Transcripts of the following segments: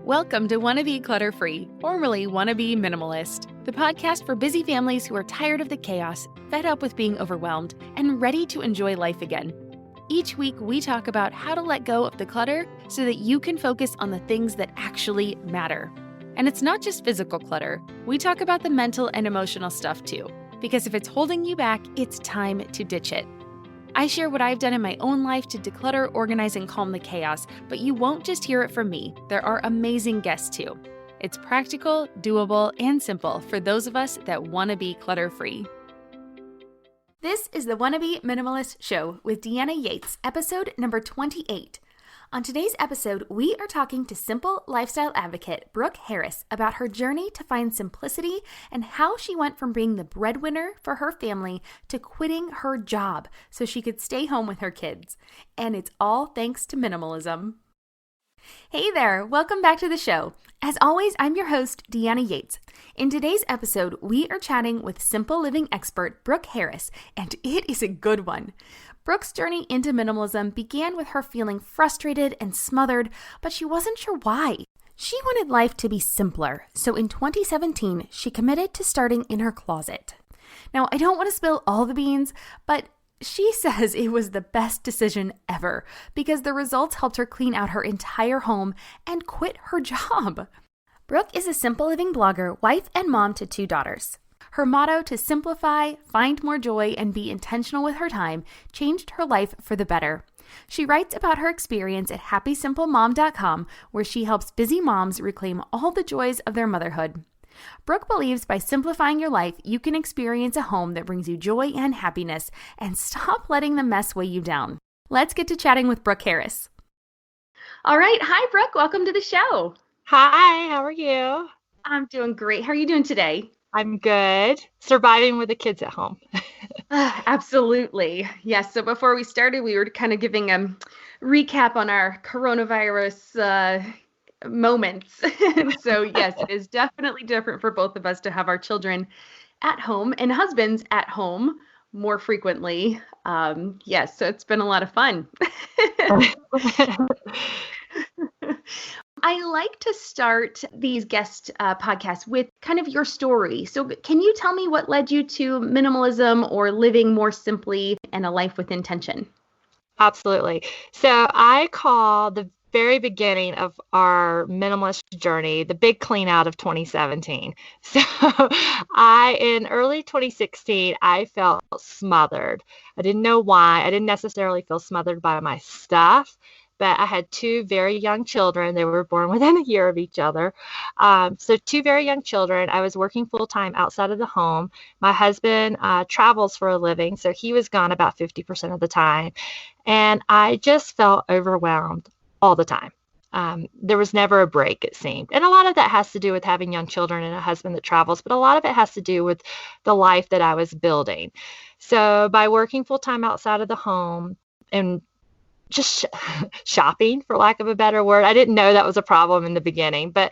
Welcome to Wanna Be Clutter-Free, formerly Wanna Be Minimalist, the podcast for busy families who are tired of the chaos, fed up with being overwhelmed, and ready to enjoy life again. Each week, we talk about how to let go of the clutter so that you can focus on the things that actually matter. And it's not just physical clutter. We talk about the mental and emotional stuff too, because if it's holding you back, it's time to ditch it. I share what I've done in my own life to declutter, organize, and calm the chaos, but you won't just hear it from me. There are amazing guests too. It's practical, doable, and simple for those of us that want to be clutter-free. This is the Wanna Be Minimalist Show with Deanna Yates, episode number 28. On today's episode, we are talking to simple lifestyle advocate Brooke Harris about her journey to find simplicity and how she went from being the breadwinner for her family to quitting her job so she could stay home with her kids. And it's all thanks to minimalism. Hey there, welcome back to the show. As always, I'm your host, Deanna Yates. In today's episode, we are chatting with simple living expert Brooke Harris, and it is a good one. Brooke's journey into minimalism began with her feeling frustrated and smothered, but she wasn't sure why. She wanted life to be simpler, so in 2017, she committed to starting in her closet. Now, I don't want to spill all the beans, but she says it was the best decision ever because the results helped her clean out her entire home and quit her job. Brooke is a simple living blogger, wife, and mom to 2 daughters. Her motto to simplify, find more joy, and be intentional with her time changed her life for the better. She writes about her experience at happysimplemom.com, where she helps busy moms reclaim all the joys of their motherhood. Brooke believes by simplifying your life, you can experience a home that brings you joy and happiness, and stop letting the mess weigh you down. Let's get to chatting with Brooke Harris. All right. Hi, Brooke. Welcome to the show. Hi, how are you? I'm doing great. How are you doing today? I'm good. Surviving with the kids at home. Absolutely. Yes. So before we started, we were kind of giving a recap on our coronavirus moments. So yes, it is definitely different for both of us to have our children at home and husbands at home more frequently. Yes. So it's been a lot of fun. I like to start these guest podcasts with kind of your story. So can you tell me what led you to minimalism or living more simply and a life with intention? Absolutely. So I call the very beginning of our minimalist journey the big clean out of 2017. So in early 2016, I felt smothered. I didn't know why. I didn't necessarily feel smothered by my stuff. But I had 2 very young children. They were born within a year of each other. So 2 very young children. I was working full-time outside of the home. My husband travels for a living, so he was gone about 50% of the time. And I just felt overwhelmed all the time. There was never a break, it seemed. And a lot of that has to do with having young children and a husband that travels, but a lot of it has to do with the life that I was building. So by working full-time outside of the home and just shopping, for lack of a better word. I didn't know that was a problem in the beginning, but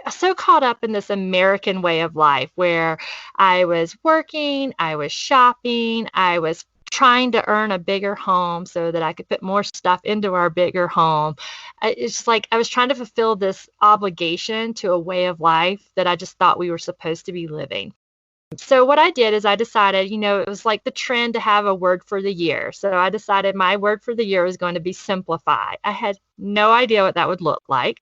so caught up in this American way of life where I was working, I was shopping, I was trying to earn a bigger home so that I could put more stuff into our bigger home. It's like I was trying to fulfill this obligation to a way of life that I just thought we were supposed to be living. So what I did is I decided, it was like the trend to have a word for the year. So I decided my word for the year was going to be simplify. I had no idea what that would look like.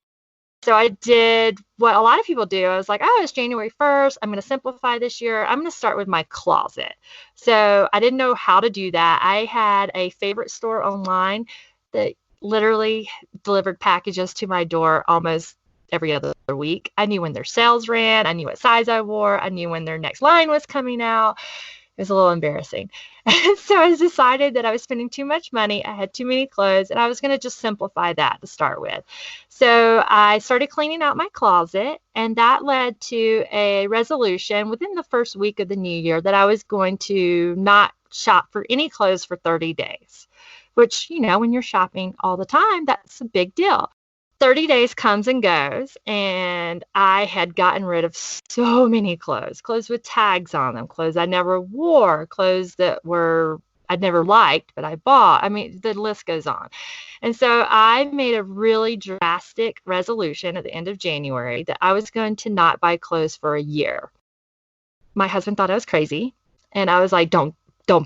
So I did what a lot of people do. I was like, oh, it's January 1st. I'm going to simplify this year. I'm going to start with my closet. So I didn't know how to do that. I had a favorite store online that literally delivered packages to my door almost every other week. I knew when their sales ran. I knew what size I wore. I knew when their next line was coming out. It was a little embarrassing. And so I decided that I was spending too much money. I had too many clothes, and I was going to just simplify that to start with. So I started cleaning out my closet, and that led to a resolution within the first week of the new year that I was going to not shop for any clothes for 30 days, which, when you're shopping all the time, that's a big deal. 30 days comes and goes, and I had gotten rid of so many clothes with tags on them, clothes I never wore, clothes that were I'd never liked, but I bought. I mean, the list goes on. And so I made a really drastic resolution at the end of January that I was going to not buy clothes for a year. My husband thought I was crazy, and I was like, don't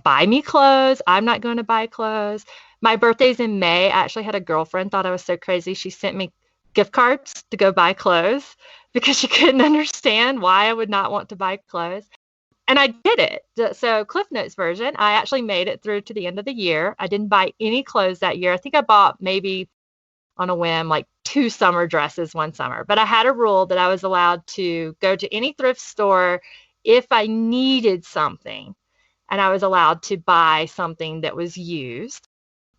buy me clothes. I'm not going to buy clothes. My birthday's in May. I actually had a girlfriend thought I was so crazy. She sent me gift cards to go buy clothes because she couldn't understand why I would not want to buy clothes. And I did it. So Cliff Notes version, I actually made it through to the end of the year. I didn't buy any clothes that year. I think I bought maybe on a whim, like 2 summer dresses one summer. But I had a rule that I was allowed to go to any thrift store if I needed something, and I was allowed to buy something that was used.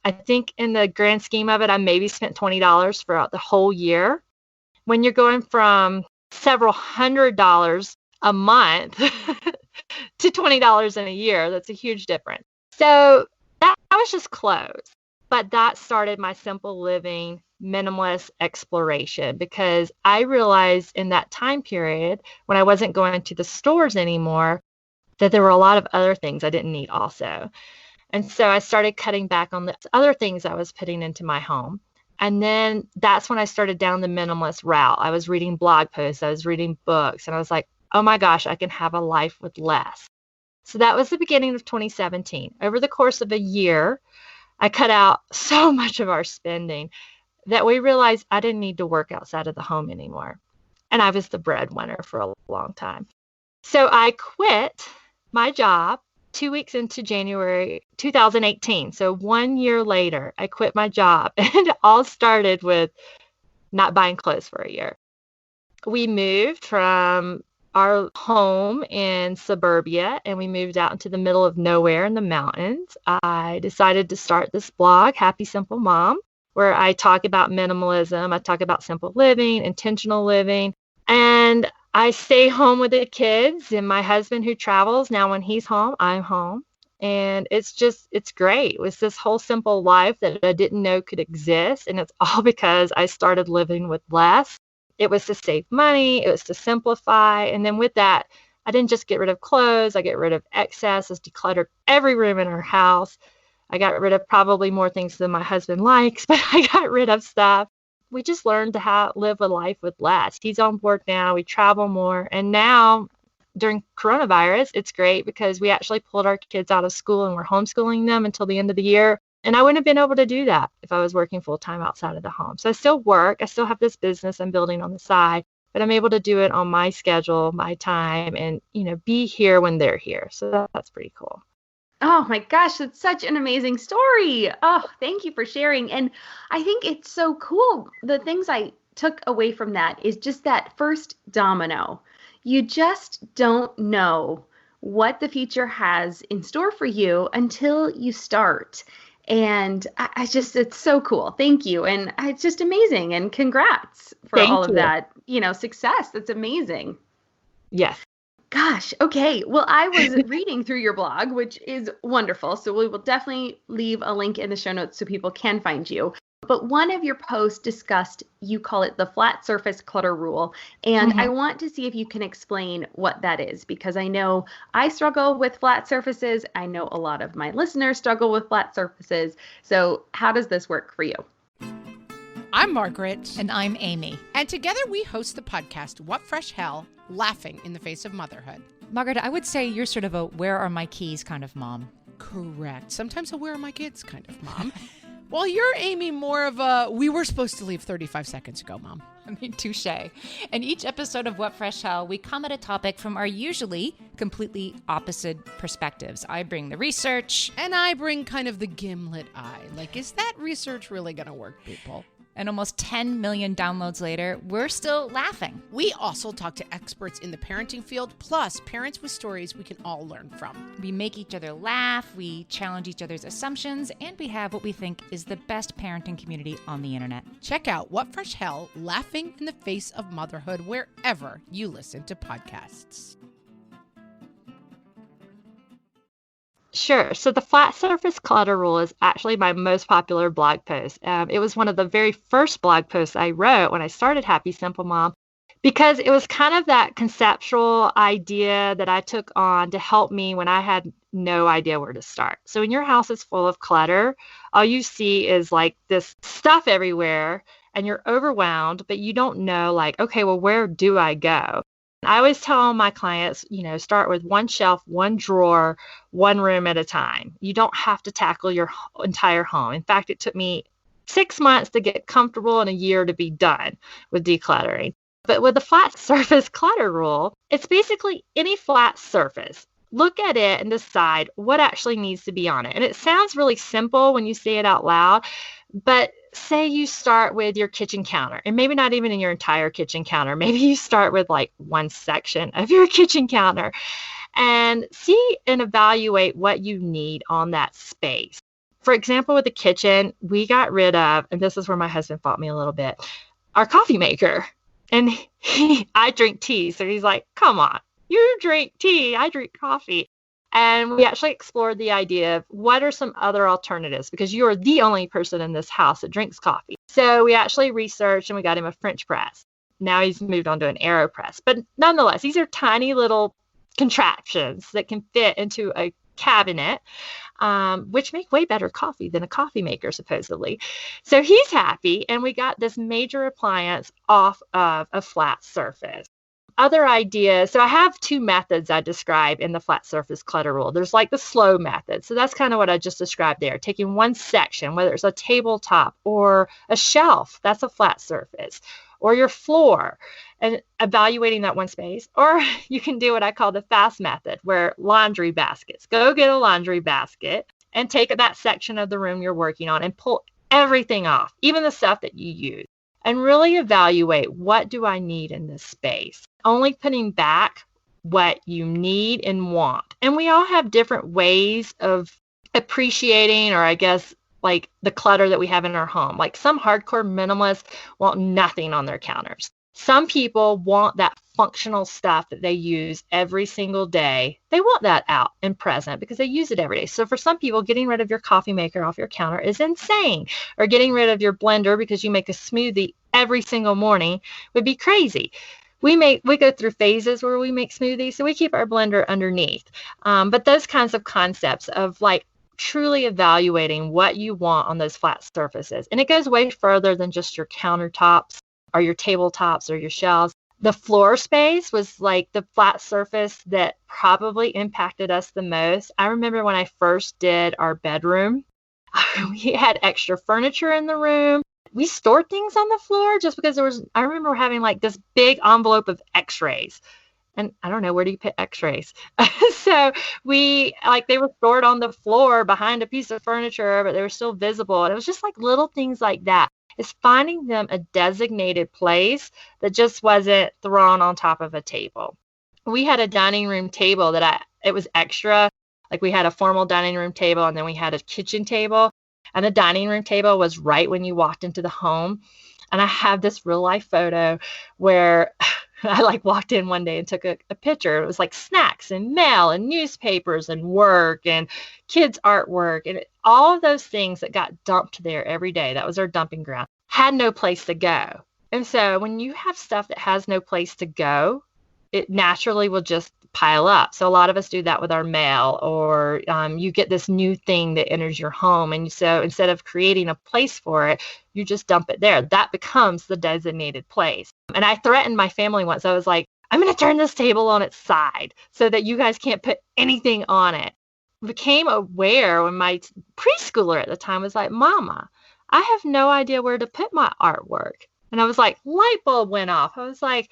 I think in the grand scheme of it, I maybe spent $20 throughout the whole year. When you're going from several $100s a month to $20 in a year, that's a huge difference. So that was just clothes. But that started my simple living, minimalist exploration, because I realized in that time period when I wasn't going to the stores anymore that there were a lot of other things I didn't need also. And so I started cutting back on the other things I was putting into my home. And then that's when I started down the minimalist route. I was reading blog posts, I was reading books, and I was like, oh my gosh, I can have a life with less. So that was the beginning of 2017. Over the course of a year, I cut out so much of our spending that we realized I didn't need to work outside of the home anymore. And I was the breadwinner for a long time. So I quit my job 2 weeks into January 2018. So 1 year later, I quit my job. And it all started with not buying clothes for a year. We moved from our home in suburbia, and we moved out into the middle of nowhere in the mountains. I decided to start this blog, Happy Simple Mom, where I talk about minimalism, I talk about simple living, intentional living, and I stay home with the kids and my husband who travels. Now when he's home, I'm home. And it's great. It was this whole simple life that I didn't know could exist. And it's all because I started living with less. It was to save money. It was to simplify. And then with that, I didn't just get rid of clothes. I get rid of excess. I decluttered every room in our house. I got rid of probably more things than my husband likes, but I got rid of stuff. We just learned to live a life with less. He's on board now. We travel more. And now during coronavirus, it's great because we actually pulled our kids out of school and we're homeschooling them until the end of the year. And I wouldn't have been able to do that if I was working full time outside of the home. So I still work. I still have this business I'm building on the side, but I'm able to do it on my schedule, my time, and, be here when they're here. So that's pretty cool. Oh my gosh, that's such an amazing story. Oh, thank you for sharing. And I think it's so cool. The things I took away from that is just that first domino. You just don't know what the future has in store for you until you start. And it's so cool. Thank you. And it's just amazing. And congrats for all of that, success. That's amazing. Yes. Gosh. Okay. Well, I was reading through your blog, which is wonderful. So we will definitely leave a link in the show notes so people can find you. But one of your posts discussed, you call it the flat surface clutter rule. And I want to see if you can explain what that is, because I know I struggle with flat surfaces. I know a lot of my listeners struggle with flat surfaces. So how does this work for you? I'm Margaret. And I'm Amy. And together we host the podcast, What Fresh Hell? Laughing in the Face of Motherhood. Margaret, I would say you're sort of a where are my keys kind of mom. Correct. Sometimes a where are my kids kind of mom. Well, you're, Amy, more of a we were supposed to leave 35 seconds ago, mom. I mean, touche. In each episode of What Fresh Hell, we come at a topic from our usually completely opposite perspectives. I bring the research. And I bring kind of the gimlet eye. Like, is that research really going to work, people? And almost 10 million downloads later, we're still laughing. We also talk to experts in the parenting field, plus parents with stories we can all learn from. We make each other laugh, we challenge each other's assumptions, and we have what we think is the best parenting community on the internet. Check out What Fresh Hell? Laughing in the Face of Motherhood wherever you listen to podcasts. Sure. So the flat surface clutter rule is actually my most popular blog post. It was one of the very first blog posts I wrote when I started Happy Simple Mom, because it was kind of that conceptual idea that I took on to help me when I had no idea where to start. So when your house is full of clutter, all you see is like this stuff everywhere and you're overwhelmed, but you don't know like, okay, well, where do I go? I always tell my clients, start with one shelf, one drawer, one room at a time. You don't have to tackle your entire home. In fact, it took me 6 months to get comfortable and a year to be done with decluttering. But with the flat surface clutter rule, it's basically any flat surface. Look at it and decide what actually needs to be on it. And it sounds really simple when you say it out loud, but say you start with your kitchen counter, and maybe not even in your entire kitchen counter. Maybe you start with like one section of your kitchen counter and see and evaluate what you need on that space. For example, with the kitchen, we got rid of, and this is where my husband fought me a little bit, our coffee maker. And I drink tea. So he's like, come on, you drink tea, I drink coffee. And we actually explored the idea of what are some other alternatives, because you are the only person in this house that drinks coffee. So we actually researched and we got him a French press. Now he's moved on to an AeroPress. But nonetheless, these are tiny little contraptions that can fit into a cabinet, which make way better coffee than a coffee maker, supposedly. So he's happy, and we got this major appliance off of a flat surface. Other ideas, so I have 2 methods I describe in the flat surface clutter rule. There's like the slow method. So that's kind of what I just described there, taking one section, whether it's a tabletop or a shelf, that's a flat surface, or your floor, and evaluating that one space. Or you can do what I call the fast method, where laundry baskets. Go get a laundry basket and take that section of the room you're working on and pull everything off, even the stuff that you use, and really evaluate, what do I need in this space? Only putting back what you need and want. And we all have different ways of appreciating, or I guess like the clutter that we have in our home. Like some hardcore minimalists want nothing on their counters. Some people want that functional stuff that they use every single day. They want that out and present because they use it every day. So for some people, getting rid of your coffee maker off your counter is insane. Or getting rid of your blender because you make a smoothie every single morning would be crazy. We go through phases where we make smoothies, so we keep our blender underneath. But those kinds of concepts of like truly evaluating what you want on those flat surfaces. And it goes way further than just your countertops or your tabletops or your shelves. The floor space was like the flat surface that probably impacted us the most. I remember when I first did our bedroom, we had extra furniture in the room. We stored things on the floor just because I remember having like this big envelope of x-rays. And I don't know, where do you put x-rays? So they were stored on the floor behind a piece of furniture, but they were still visible. And it was just like little things like that. It's finding them a designated place that just wasn't thrown on top of a table. We had a dining room table it was extra. Like we had a formal dining room table, and then we had a kitchen table. And the dining room table was right when you walked into the home. And I have this real life photo where I walked in one day and took a picture. It was like snacks and mail and newspapers and work and kids' artwork and all of those things that got dumped there every day. That was our dumping ground. Had no place to go. And so when you have stuff that has no place to go, it naturally will just pile up. So a lot of us do that with our mail, or you get this new thing that enters your home. And so instead of creating a place for it, you just dump it there. That becomes the designated place. And I threatened my family once. I was like, I'm going to turn this table on its side so that you guys can't put anything on it. I became aware when my preschooler at the time was like, Mama, I have no idea where to put my artwork. And I was like, light bulb went off. I was like,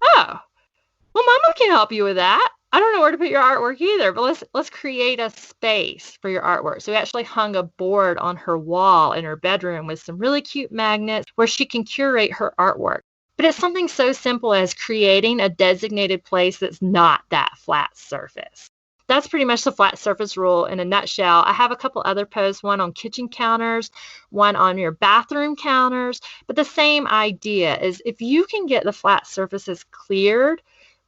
oh, well, Mama can help you with that. I don't know where to put your artwork either, but let's create a space for your artwork. So we actually hung a board on her wall in her bedroom with some really cute magnets where she can curate her artwork. But it's something so simple as creating a designated place that's not that flat surface. That's pretty much the flat surface rule in a nutshell. I have a couple other posts, one on kitchen counters, one on your bathroom counters. But the same idea is if you can get the flat surfaces cleared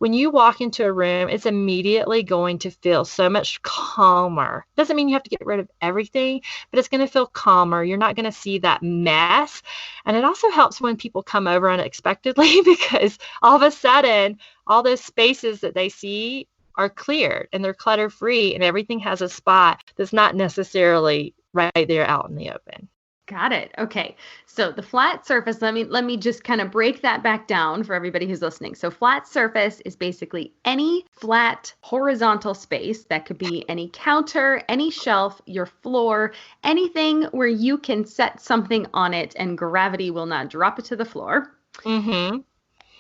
when you walk into a room, it's immediately going to feel so much calmer. Doesn't mean you have to get rid of everything, but it's going to feel calmer. You're not going to see that mess. And it also helps when people come over unexpectedly because all of a sudden, all those spaces that they see are cleared and they're clutter free and everything has a spot that's not necessarily right there out in the open. Got it. Okay. So the flat surface, let me just kind of break that back down for everybody who's listening. So flat surface is basically any flat horizontal space that could be any counter, any shelf, your floor, anything where you can set something on it and gravity will not drop it to the floor. Mm-hmm.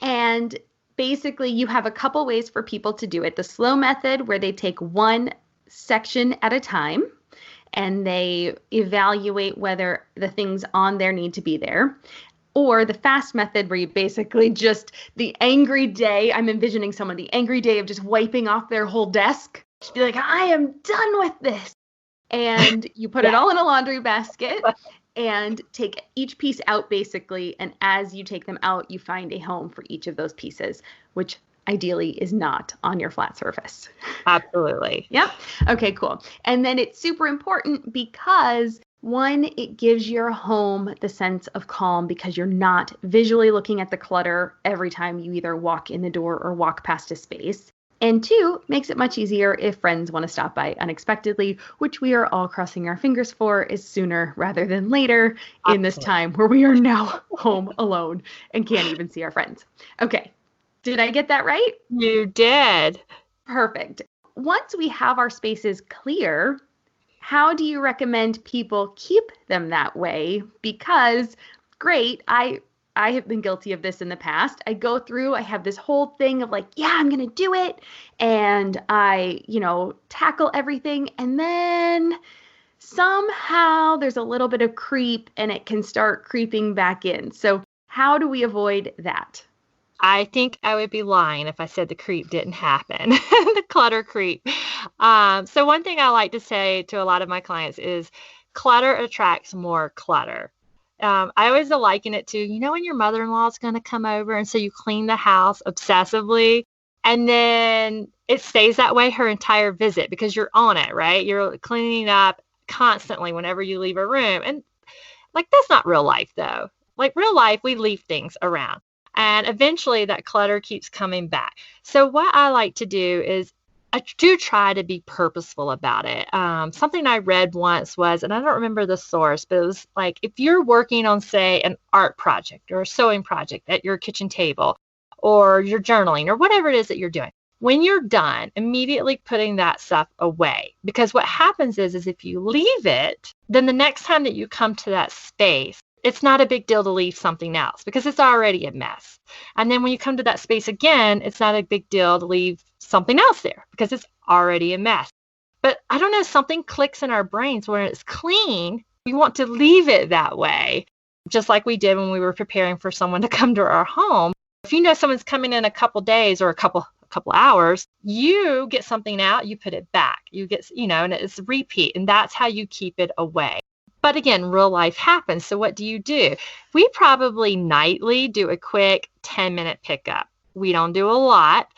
And basically you have a couple ways for people to do it. The slow method where they take one section at a time and they evaluate whether the things on there need to be there. Or the fast method where you basically just the angry day, I'm envisioning someone, the angry day of just wiping off their whole desk. Just be like, I am done with this. And you put it all in a laundry basket and take each piece out basically. And as you take them out, you find a home for each of those pieces, which ideally is not on your flat surface. Absolutely. Yep. Okay, cool. And then it's super important because one, it gives your home the sense of calm because you're not visually looking at the clutter every time you either walk in the door or walk past a space. And two, makes it much easier if friends want to stop by unexpectedly, which we are all crossing our fingers for is sooner rather than later in this time where we are now home alone and can't even see our friends. Okay. Did I get that right? You did. Perfect. Once we have our spaces clear, how do you recommend people keep them that way? Because, great, I have been guilty of this in the past. I go through, I have this whole thing of like, yeah, I'm going to do it. And I, tackle everything. And then somehow there's a little bit of creep and it can start creeping back in. So how do we avoid that? I think I would be lying if I said the creep didn't happen, the clutter creep. So one thing I like to say to a lot of my clients is clutter attracts more clutter. I always liken it to, when your mother-in-law is going to come over and so you clean the house obsessively and then it stays that way her entire visit because you're on it, right? You're cleaning up constantly whenever you leave a room. And that's not real life though. Like real life, we leave things around. And eventually that clutter keeps coming back. So what I like to do is I do try to be purposeful about it. Something I read once was, and I don't remember the source, but it was like if you're working on, say, an art project or a sewing project at your kitchen table or you're journaling or whatever it is that you're doing, when you're done, immediately putting that stuff away. Because what happens is if you leave it, then the next time that you come to that space, it's not a big deal to leave something else because it's already a mess. And then when you come to that space again, it's not a big deal to leave something else there because it's already a mess. But I don't know, something clicks in our brains when it's clean. We want to leave it that way, just like we did when we were preparing for someone to come to our home. If you know someone's coming in a couple days or a couple hours, you get something out, you put it back. You get, and it's a repeat. And that's how you keep it away. But again, real life happens. So what do? We probably nightly do a quick 10-minute pickup. We don't do a lot,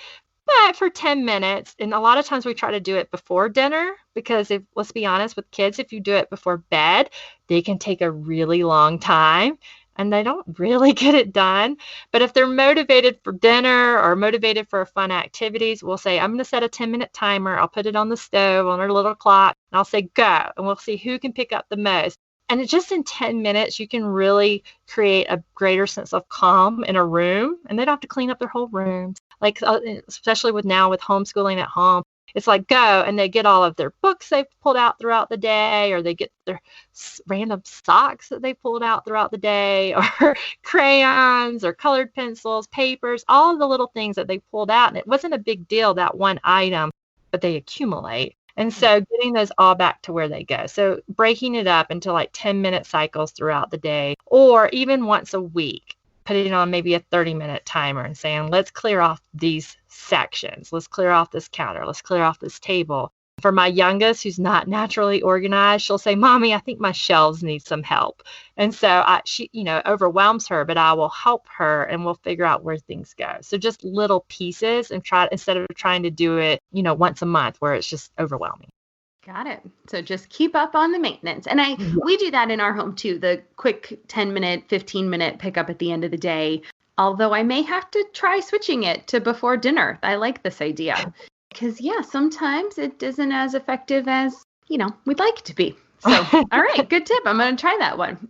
but for 10 minutes, and a lot of times we try to do it before dinner because let's be honest with kids, if you do it before bed, they can take a really long time and they don't really get it done. But if they're motivated for dinner or motivated for fun activities, we'll say, I'm going to set a 10-minute timer. I'll put it on the stove on our little clock and I'll say, go. And we'll see who can pick up the most. And it's just in 10 minutes, you can really create a greater sense of calm in a room and they don't have to clean up their whole rooms. Like, especially with homeschooling at home, it's like go and they get all of their books they've pulled out throughout the day, or they get their random socks that they pulled out throughout the day, or crayons or colored pencils, papers, all of the little things that they pulled out. And it wasn't a big deal, that one item, but they accumulate. And so getting those all back to where they go. So breaking it up into like 10-minute cycles throughout the day, or even once a week, putting on maybe a 30-minute timer and saying, let's clear off these sections. Let's clear off this counter. Let's clear off this table. For my youngest, who's not naturally organized, she'll say, Mommy, I think my shelves need some help. And so she, overwhelms her, but I will help her and we'll figure out where things go. So just little pieces and instead of trying to do it, once a month where it's just overwhelming. Got it. So just keep up on the maintenance. And we do that in our home too. The quick 10-minute, 15-minute pickup at the end of the day. Although I may have to try switching it to before dinner. I like this idea. Because, sometimes it isn't as effective as, we'd like it to be. So, all right, good tip. I'm going to try that one.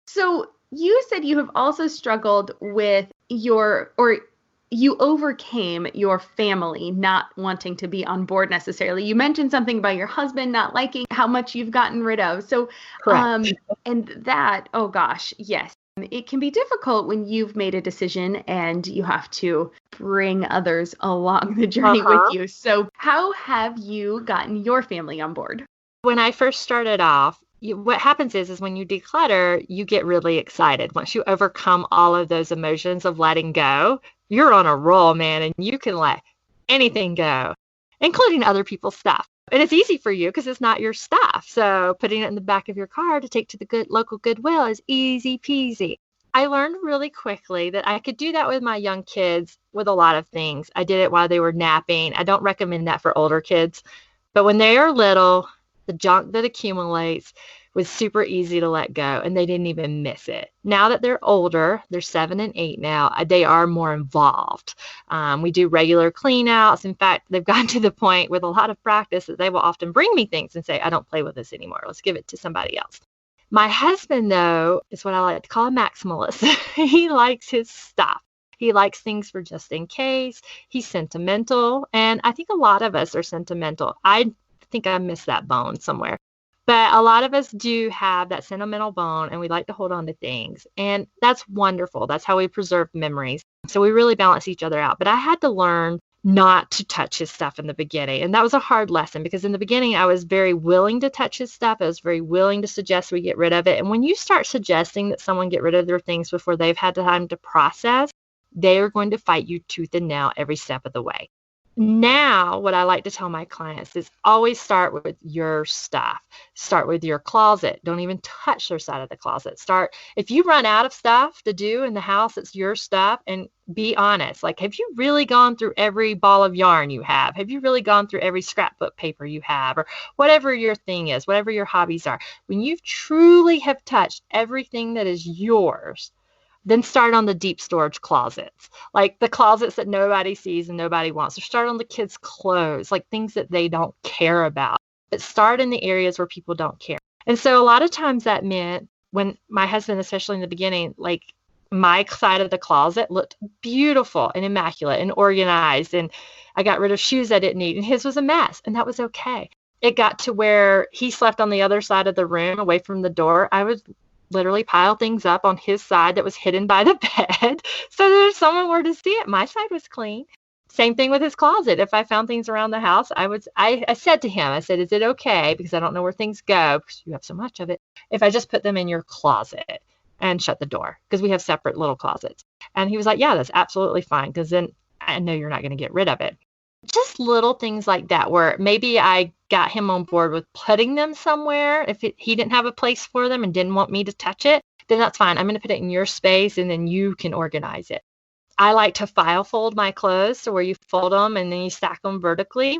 So you said you have also struggled with you overcame your family not wanting to be on board necessarily. You mentioned something about your husband not liking how much you've gotten rid of. So, correct. And that, oh gosh, yes. It can be difficult when you've made a decision and you have to bring others along the journey with you. So how have you gotten your family on board? When I first started off, what happens is when you declutter, you get really excited. Once you overcome all of those emotions of letting go, you're on a roll, man, and you can let anything go, including other people's stuff. And it's easy for you because it's not your stuff. So putting it in the back of your car to take to the local Goodwill is easy peasy. I learned really quickly that I could do that with my young kids with a lot of things. I did it while they were napping. I don't recommend that for older kids. But when they are little, the junk that accumulates was super easy to let go, and they didn't even miss it. Now that they're older, they're 7 and 8 now, they are more involved. We do regular clean outs. In fact, they've gotten to the point with a lot of practice that they will often bring me things and say, I don't play with this anymore. Let's give it to somebody else. My husband, though, is what I like to call a maximalist. He likes his stuff. He likes things for just in case. He's sentimental, and I think a lot of us are sentimental. I think I missed that bone somewhere. But a lot of us do have that sentimental bone, and we like to hold on to things. And that's wonderful. That's how we preserve memories. So we really balance each other out. But I had to learn not to touch his stuff in the beginning. And that was a hard lesson because in the beginning, I was very willing to touch his stuff. I was very willing to suggest we get rid of it. And when you start suggesting that someone get rid of their things before they've had time to process, they are going to fight you tooth and nail every step of the way. Now, what I like to tell my clients is always start with your stuff. Start with your closet. Don't even touch their side of the closet. If you run out of stuff to do in the house, it's your stuff, and be honest. Like, have you really gone through every ball of yarn you have? Have you really gone through every scrapbook paper you have, or whatever your thing is, whatever your hobbies are? When you truly have touched everything that is yours, then start on the deep storage closets, like the closets that nobody sees and nobody wants. Or start on the kids' clothes, like things that they don't care about. But start in the areas where people don't care. And so a lot of times that meant when my husband, especially in the beginning, like my side of the closet looked beautiful and immaculate and organized. And I got rid of shoes I didn't need. And his was a mess. And that was okay. It got to where he slept on the other side of the room away from the door. I would literally pile things up on his side that was hidden by the bed so that if someone were to see it, my side was clean. Same thing with his closet. If I found things around the house, I said to him, I said, is it okay, because I don't know where things go because you have so much of it, if I just put them in your closet and shut the door, because we have separate little closets? And he was like, yeah, that's absolutely fine, because then I know you're not going to get rid of it. Just little things like that where maybe I got him on board with putting them somewhere. If he didn't have a place for them and didn't want me to touch it, then that's fine. I'm going to put it in your space and then you can organize it. I like to file fold my clothes, so where you fold them and then you stack them vertically.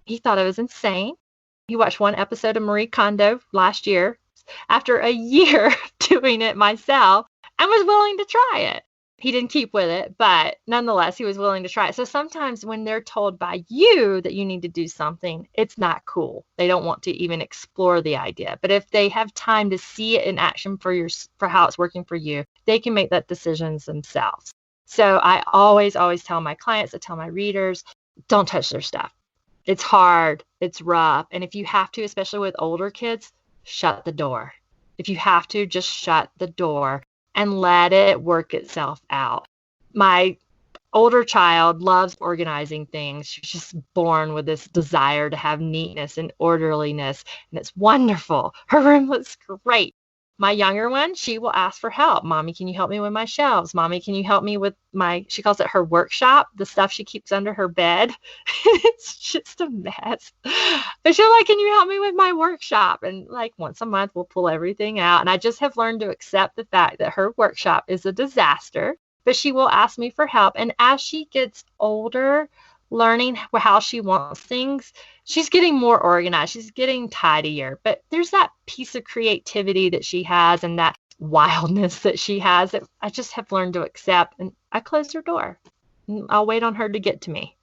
He thought I was insane. He watched one episode of Marie Kondo last year after a year doing it myself and was willing to try it. He didn't keep with it, but nonetheless, he was willing to try it. So sometimes when they're told by you that you need to do something, it's not cool. They don't want to even explore the idea. But if they have time to see it in action for how it's working for you, they can make that decisions themselves. So I always tell my clients, I tell my readers, don't touch their stuff. It's hard. It's rough. And if you have to, especially with older kids, shut the door. If you have to, just shut the door and let it work itself out. My older child loves organizing things. She's just born with this desire to have neatness and orderliness, and it's wonderful. Her room looks great. My younger one, she will ask for help. Mommy, can you help me with my shelves? Mommy, can you help me with she calls it her workshop, the stuff she keeps under her bed. It's just a mess. But she'll like, can you help me with my workshop? And like once a month, we'll pull everything out. And I just have learned to accept the fact that her workshop is a disaster, but she will ask me for help. And as she gets older, learning how she wants things, she's getting more organized. She's getting tidier. But there's that piece of creativity that she has and that wildness that she has that I just have learned to accept. And I close her door. I'll wait on her to get to me.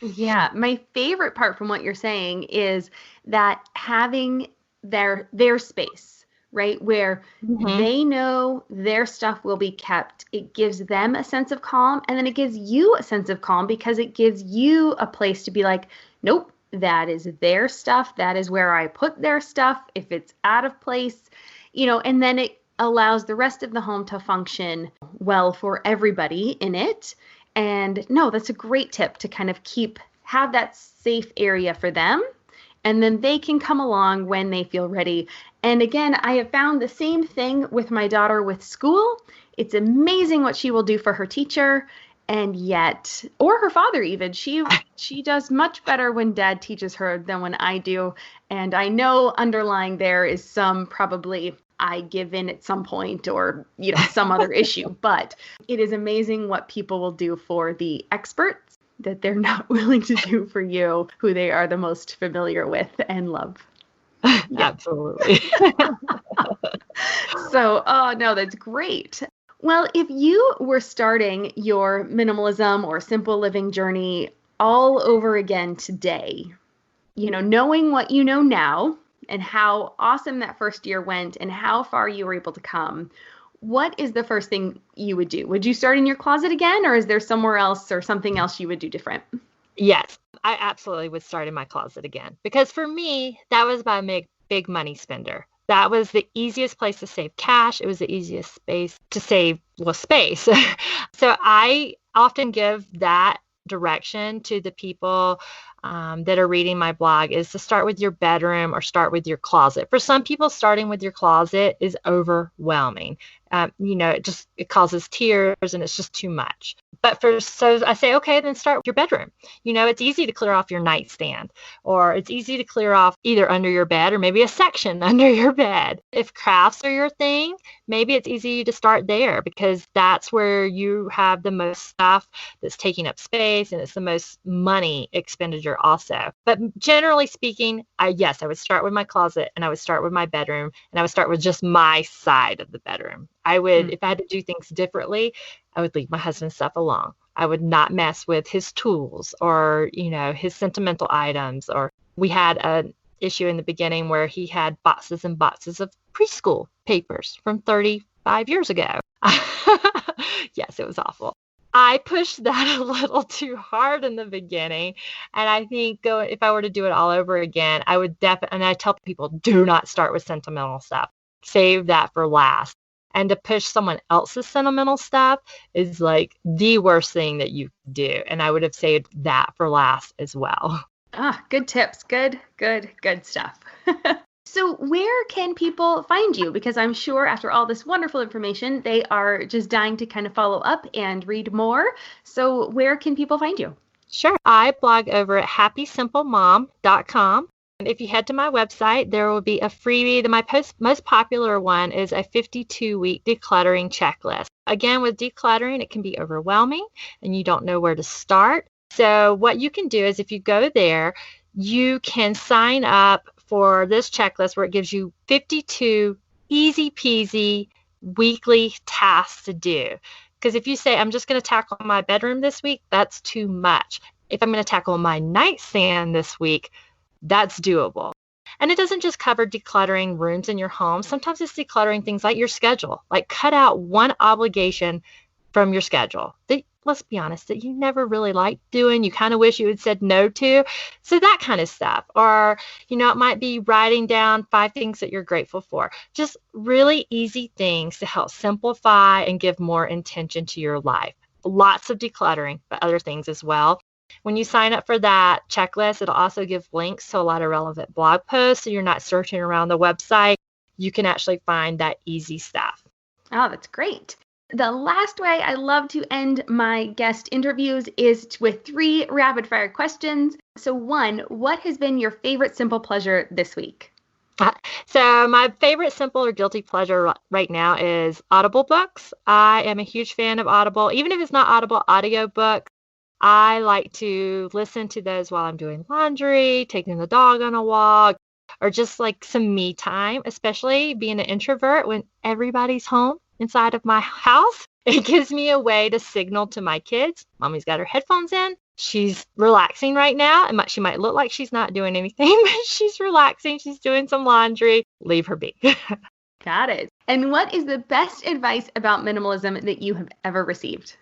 Yeah. My favorite part from what you're saying is that having their space, right? Where they know their stuff will be kept. It gives them a sense of calm, and then it gives you a sense of calm because it gives you a place to be like, nope, that is their stuff. That is where I put their stuff. If it's out of place, and then it allows the rest of the home to function well for everybody in it. And no, that's a great tip to kind of have that safe area for them. And then they can come along when they feel ready. And again, I have found the same thing with my daughter with school. It's amazing what she will do for her teacher. And yet, or her father even, she does much better when dad teaches her than when I do. And I know underlying there is some probably I give in at some point or, some other issue. But it is amazing what people will do for the experts that they're not willing to do for you, who they are the most familiar with and love. Yeah. Absolutely. So, oh no, that's great. Well, if you were starting your minimalism or simple living journey all over again today, knowing what you know now and how awesome that first year went and how far you were able to come, what is the first thing you would do? Would you start in your closet again, or is there somewhere else or something else you would do different? Yes, I absolutely would start in my closet again, because for me, that was my big money spender. That was the easiest place to save cash. It was the easiest space to save, space. So I often give that direction to the people that are reading my blog, is to start with your bedroom or start with your closet. For some people, starting with your closet is overwhelming. It causes tears and it's just too much. But so I say, okay, then start with your bedroom. It's easy to clear off your nightstand, or it's easy to clear off either under your bed or maybe a section under your bed. If crafts are your thing, maybe it's easy to start there, because that's where you have the most stuff that's taking up space and it's the most money expenditure also. But generally speaking, I would start with my closet, and I would start with my bedroom, and I would start with just my side of the bedroom. I would, if I had to do things differently, I would leave my husband's stuff alone. I would not mess with his tools or, his sentimental items. Or we had an issue in the beginning where he had boxes and boxes of preschool papers from 35 years ago. Yes, it was awful. I pushed that a little too hard in the beginning. And I think if I were to do it all over again, I would and I tell people, do not start with sentimental stuff. Save that for last. And to push someone else's sentimental stuff is like the worst thing that you can do. And I would have saved that for last as well. Good tips. Good stuff. So where can people find you? Because I'm sure after all this wonderful information, they are just dying to kind of follow up and read more. So where can people find you? Sure. I blog over at happysimplemom.com. If you head to my website, there will be a freebie. My most popular one is a 52-week decluttering checklist. Again, with decluttering, it can be overwhelming and you don't know where to start. So what you can do is, if you go there, you can sign up for this checklist where it gives you 52 easy peasy weekly tasks to do. Because if you say, I'm just going to tackle my bedroom this week, that's too much. If I'm going to tackle my nightstand this week, that's doable. And it doesn't just cover decluttering rooms in your home. Sometimes it's decluttering things like your schedule, like cut out one obligation from your schedule that, let's be honest, that you never really liked doing. You kind of wish you had said no to. So that kind of stuff. Or, it might be writing down 5 things that you're grateful for. Just really easy things to help simplify and give more intention to your life. Lots of decluttering, but other things as well. When you sign up for that checklist, it'll also give links to a lot of relevant blog posts, so you're not searching around the website. you can actually find that easy stuff. Oh, that's great. The last way I love to end my guest interviews is with 3 rapid fire questions. So 1, what has been your favorite simple pleasure this week? So my favorite simple or guilty pleasure right now is Audible books. I am a huge fan of Audible. Even if it's not Audible, audiobook. I like to listen to those while I'm doing laundry, taking the dog on a walk, or just like some me time, especially being an introvert when everybody's home inside of my house. It gives me a way to signal to my kids, Mommy's got her headphones in. She's relaxing right now. And she might look like she's not doing anything, but she's relaxing. She's doing some laundry. Leave her be. Got it. And what is the best advice about minimalism that you have ever received?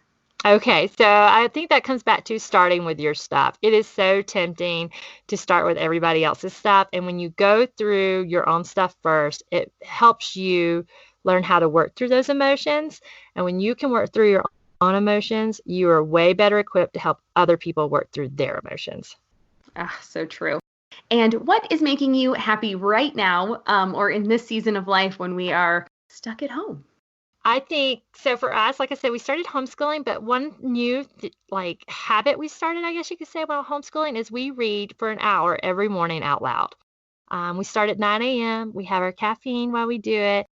Okay, so I think that comes back to starting with your stuff. It is so tempting to start with everybody else's stuff. And when you go through your own stuff first, it helps you learn how to work through those emotions. And when you can work through your own emotions, you are way better equipped to help other people work through their emotions. So true. And what is making you happy right now, or in this season of life when we are stuck at home? I think so for us, like I said, we started homeschooling, but one new habit we started, I guess you could say, while homeschooling is we read for an hour every morning out loud. We start at 9 a.m. We have our caffeine while we do it.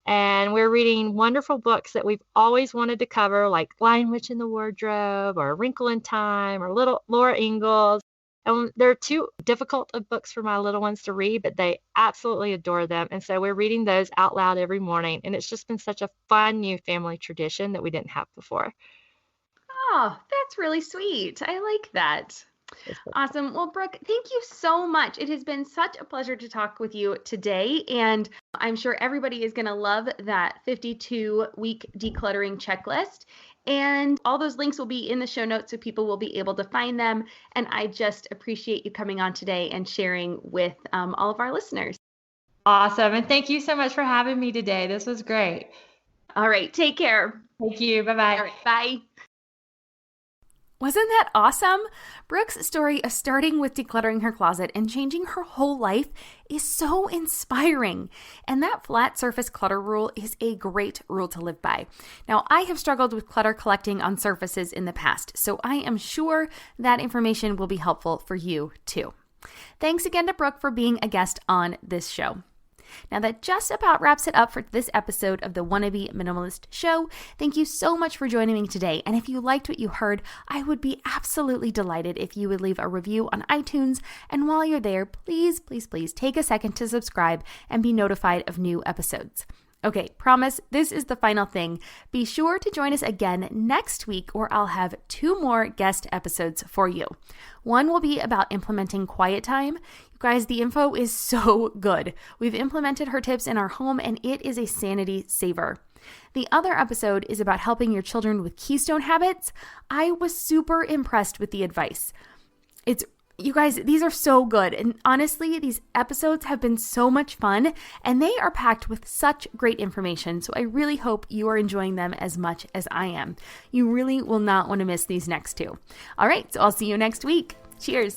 And we're reading wonderful books that we've always wanted to cover, like Lion Witch in the Wardrobe or A Wrinkle in Time or Little Laura Ingalls. And they're too difficult of books for my little ones to read, but they absolutely adore them. And so we're reading those out loud every morning. And it's just been such a fun new family tradition that we didn't have before. Oh, that's really sweet. I like that. Awesome. Well, Brooke, thank you so much. It has been such a pleasure to talk with you today. And I'm sure everybody is going to love that 52-week decluttering checklist. And all those links will be in the show notes so people will be able to find them. And I just appreciate you coming on today and sharing with all of our listeners. Awesome. And thank you so much for having me today. This was great. All right. Take care. Thank you. Bye-bye. All right. Bye. Wasn't that awesome? Brooke's story of starting with decluttering her closet and changing her whole life is so inspiring. And that flat surface clutter rule is a great rule to live by. Now, I have struggled with clutter collecting on surfaces in the past, so I am sure that information will be helpful for you too. Thanks again to Brooke for being a guest on this show. Now that just about wraps it up for this episode of the Wannabe Minimalist Show. Thank you so much for joining me today. And if you liked what you heard, I would be absolutely delighted if you would leave a review on iTunes. And while you're there, please take a second to subscribe and be notified of new episodes. Okay, promise, this is the final thing. Be sure to join us again next week, or I'll have 2 more guest episodes for you. One will be about implementing quiet time. You guys, the info is so good. We've implemented her tips in our home, and it is a sanity saver. The other episode is about helping your children with keystone habits. I was super impressed with the advice. You guys, these are so good. And honestly, these episodes have been so much fun and they are packed with such great information. So I really hope you are enjoying them as much as I am. You really will not want to miss these next 2. All right, so I'll see you next week. Cheers.